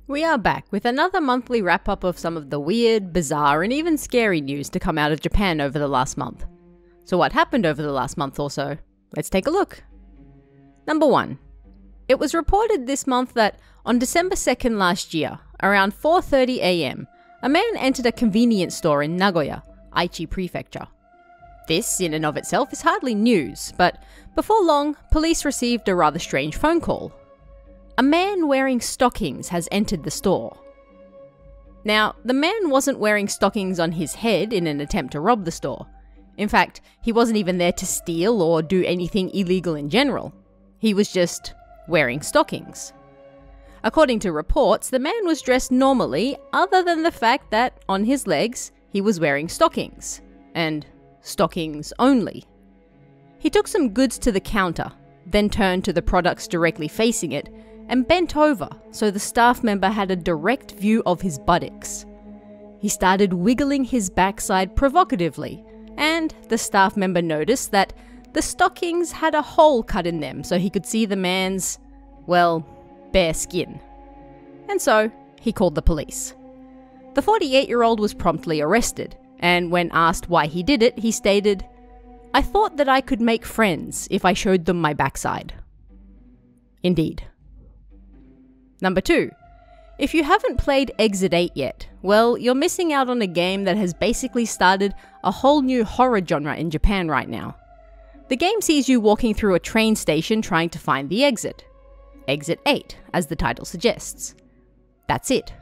We are back with another monthly wrap-up of some of the weird, bizarre, and even scary news to come out of Japan over the last month. So what happened over the last month or so? Let's take a look. Number 1. It was reported this month that on December 2nd last year, around 4:30 AM, a man entered a convenience store in Nagoya, Aichi Prefecture. This, in and of itself, is hardly news, but before long, police received a rather strange phone call. A man wearing stockings has entered the store. Now, the man wasn't wearing stockings on his head in an attempt to rob the store. In fact, he wasn't even there to steal or do anything illegal in general. He was just wearing stockings. According to reports, the man was dressed normally, other than the fact that on his legs, he was wearing stockings. And stockings only. He took some goods to the counter, then turned to the products directly facing it, and bent over so the staff member had a direct view of his buttocks. He started wiggling his backside provocatively, and the staff member noticed that the stockings had a hole cut in them so he could see the man's, well, bare skin. And so, he called the police. The 48-year-old was promptly arrested, and when asked why he did it, he stated, "I thought that I could make friends if I showed them my backside." Indeed. Number 2. If you haven't played Exit 8 yet, well, you're missing out on a game that has basically started a whole new horror genre in Japan right now. The game sees you walking through a train station trying to find the exit. Exit 8, as the title suggests. That's it.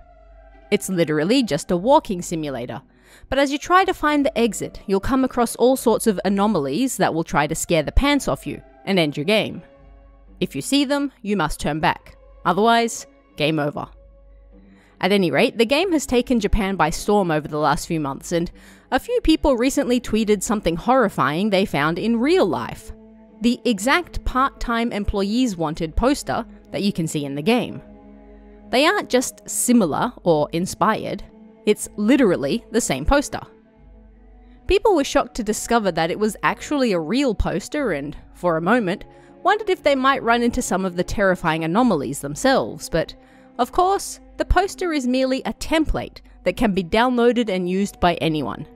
It's literally just a walking simulator. But as you try to find the exit, you'll come across all sorts of anomalies that will try to scare the pants off you and end your game. If you see them, you must turn back. Otherwise, game over. At any rate, the game has taken Japan by storm over the last few months, and a few people recently tweeted something horrifying they found in real life. The exact part-time employees wanted poster that you can see in the game. They aren't just similar or inspired, it's literally the same poster. People were shocked to discover that it was actually a real poster and, for a moment, wondered if they might run into some of the terrifying anomalies themselves, but of course, the poster is merely a template that can be downloaded and used by anyone.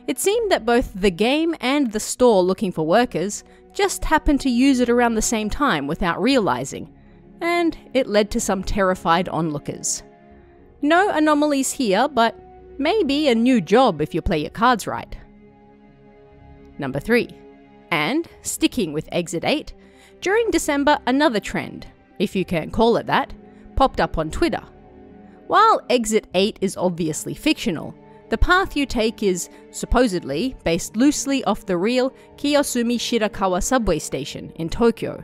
It seemed that both the game and the store looking for workers just happened to use it around the same time without realizing, and it led to some terrified onlookers. No anomalies here, but maybe a new job if you play your cards right. Number 3. And, sticking with Exit 8, during December another trend, if you can call it that, popped up on Twitter. While Exit 8 is obviously fictional, the path you take is, supposedly, based loosely off the real Kiyosumi Shirakawa subway station in Tokyo.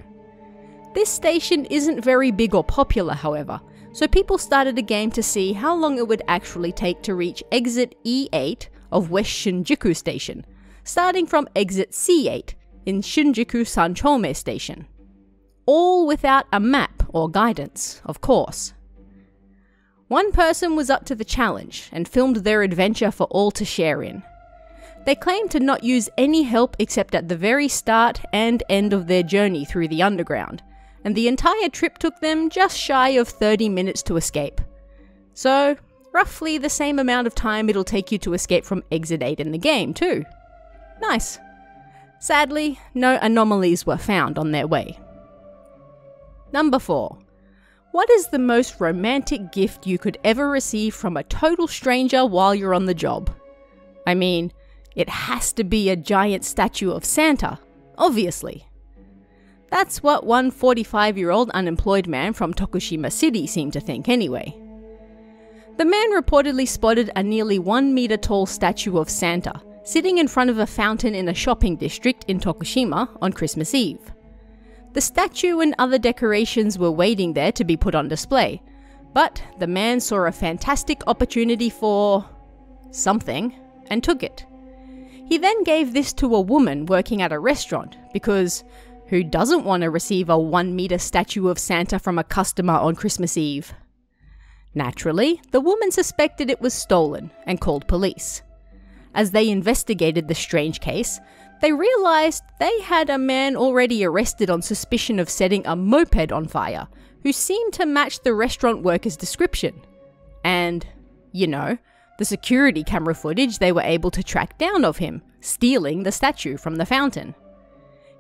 This station isn't very big or popular, however, so people started a game to see how long it would actually take to reach Exit E8 of West Shinjuku Station, starting from Exit C8 in Shinjuku Sanchome Station. All without a map or guidance, of course. One person was up to the challenge and filmed their adventure for all to share in. They claimed to not use any help except at the very start and end of their journey through the underground, and the entire trip took them just shy of 30 minutes to escape. So, roughly the same amount of time it'll take you to escape from Exit 8 in the game, too. Nice. Sadly, no anomalies were found on their way. Number 4. What is the most romantic gift you could ever receive from a total stranger while you're on the job? I mean, it has to be a giant statue of Santa, obviously. That's what one 45-year-old unemployed man from Tokushima City seemed to think anyway. The man reportedly spotted a nearly 1 meter tall statue of Santa sitting in front of a fountain in a shopping district in Tokushima on Christmas Eve. The statue and other decorations were waiting there to be put on display, but the man saw a fantastic opportunity for something and took it. He then gave this to a woman working at a restaurant because who doesn't want to receive a 1 meter statue of Santa from a customer on Christmas Eve? Naturally, the woman suspected it was stolen and called police. As they investigated the strange case, they realised they had a man already arrested on suspicion of setting a moped on fire, who seemed to match the restaurant worker's description. And, you know, the security camera footage they were able to track down of him, stealing the statue from the fountain.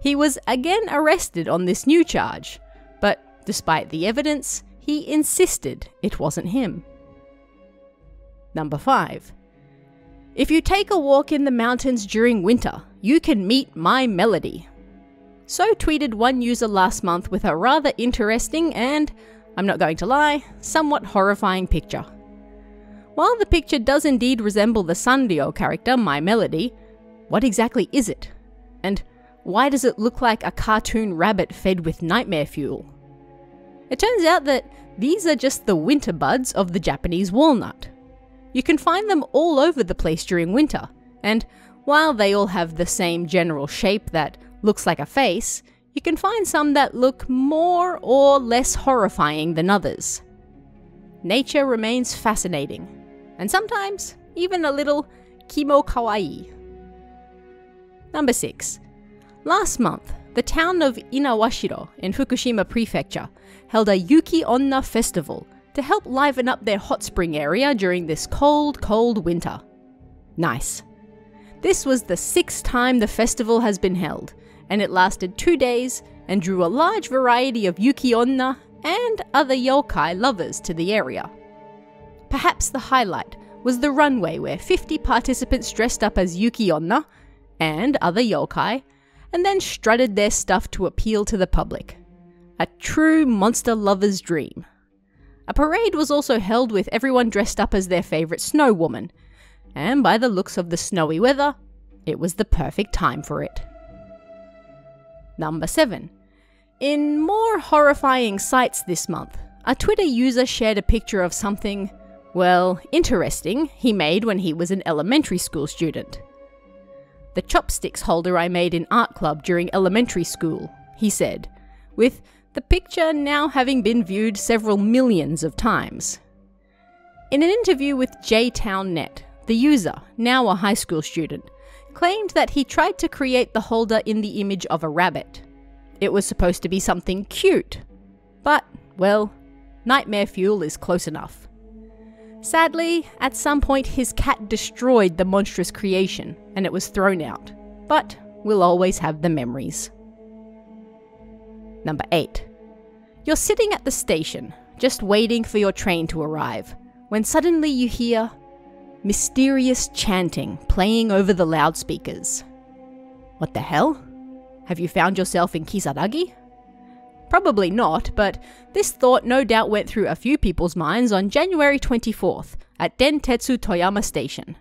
He was again arrested on this new charge, but despite the evidence, he insisted it wasn't him. Number 5. If you take a walk in the mountains during winter, you can meet my melody. So tweeted one user last month with a rather interesting and, I'm not going to lie, somewhat horrifying picture. While the picture does indeed resemble the Sanrio character, My Melody, what exactly is it? And why does it look like a cartoon rabbit fed with nightmare fuel? It turns out that these are just the winter buds of the Japanese walnut. You can find them all over the place during winter, and while they all have the same general shape that looks like a face, you can find some that look more or less horrifying than others. Nature remains fascinating, and sometimes even a little kimo kawaii. Number 6. Last month, the town of Inawashiro in Fukushima Prefecture held a Yuki Onna festival to help liven up their hot spring area during this cold, cold winter. Nice. This was the 6th time the festival has been held, and it lasted 2 days and drew a large variety of Yuki Onna and other yokai lovers to the area. Perhaps the highlight was the runway where 50 participants dressed up as Yuki Onna and other yokai, and then strutted their stuff to appeal to the public. A true monster lover's dream. A parade was also held with everyone dressed up as their favourite snow woman, and by the looks of the snowy weather, it was the perfect time for it. Number 7. In more horrifying sights this month, a Twitter user shared a picture of something, well, interesting he made when he was an elementary school student. The chopsticks holder I made in art club during elementary school, he said, with the picture now having been viewed several millions of times. In an interview with JTownNet, the user, now a high school student, claimed that he tried to create the holder in the image of a rabbit. It was supposed to be something cute, but, well, nightmare fuel is close enough. Sadly, at some point his cat destroyed the monstrous creation and it was thrown out, but we'll always have the memories. Number 8. You're sitting at the station, just waiting for your train to arrive, when suddenly you hear mysterious chanting playing over the loudspeakers. What the hell? Have you found yourself in Kisaragi? Probably not, but this thought no doubt went through a few people's minds on January 24th at Dentetsu Toyama Station.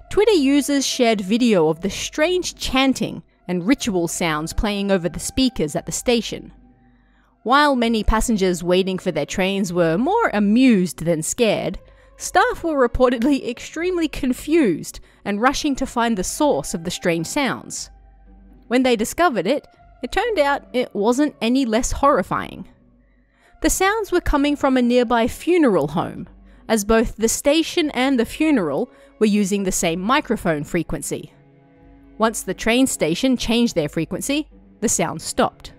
Twitter users shared video of the strange chanting and ritual sounds playing over the speakers at the station. While many passengers waiting for their trains were more amused than scared, staff were reportedly extremely confused and rushing to find the source of the strange sounds. When they discovered it, it turned out it wasn't any less horrifying. The sounds were coming from a nearby funeral home, as both the station and the funeral were using the same microphone frequency. Once the train station changed their frequency, the sound stopped.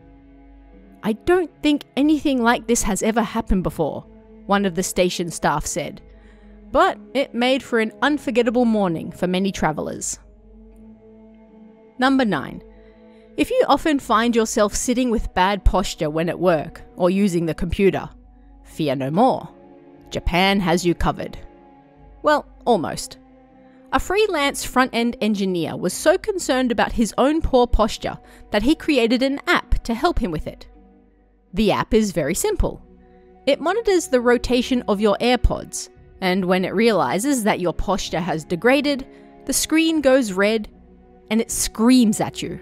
I don't think anything like this has ever happened before, one of the station staff said, but it made for an unforgettable morning for many travellers. Number 9. If you often find yourself sitting with bad posture when at work or using the computer, fear no more. Japan has you covered. Well, almost. A freelance front-end engineer was so concerned about his own poor posture that he created an app to help him with it. The app is very simple. It monitors the rotation of your AirPods, and when it realizes that your posture has degraded, the screen goes red and it screams at you.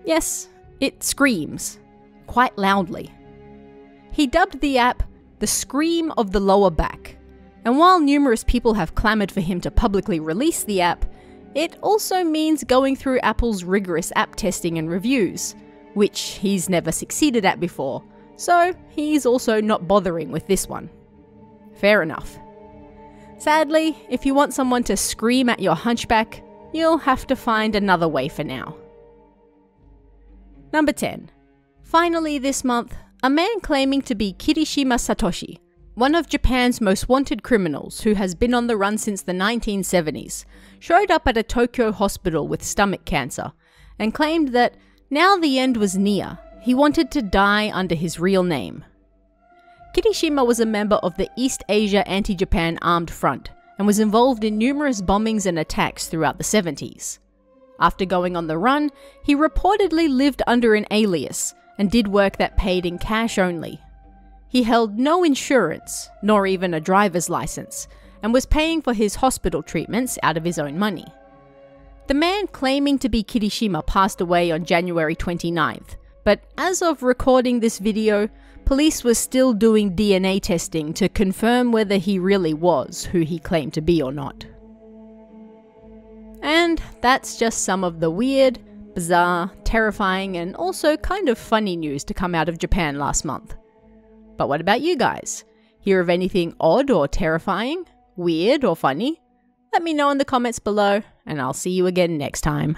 Yes, it screams, quite loudly. He dubbed the app the Scream of the Lower Back, and while numerous people have clamoured for him to publicly release the app, it also means going through Apple's rigorous app testing and reviews, which he's never succeeded at before, so he's also not bothering with this one. Fair enough. Sadly, if you want someone to scream at your hunchback, you'll have to find another way for now. Number 10. Finally this month, a man claiming to be Kirishima Satoshi, one of Japan's most wanted criminals who has been on the run since the 1970s, showed up at a Tokyo hospital with stomach cancer and claimed that now the end was near, he wanted to die under his real name. Kirishima was a member of the East Asia Anti-Japan Armed Front and was involved in numerous bombings and attacks throughout the 70s. After going on the run, he reportedly lived under an alias and did work that paid in cash only. He held no insurance, nor even a driver's license, and was paying for his hospital treatments out of his own money. The man claiming to be Kirishima passed away on January 29th, but as of recording this video, police were still doing DNA testing to confirm whether he really was who he claimed to be or not. And that's just some of the weird, bizarre, terrifying, and also kind of funny news to come out of Japan last month. But what about you guys? Hear of anything odd or terrifying, weird or funny? Let me know in the comments below, and I'll see you again next time.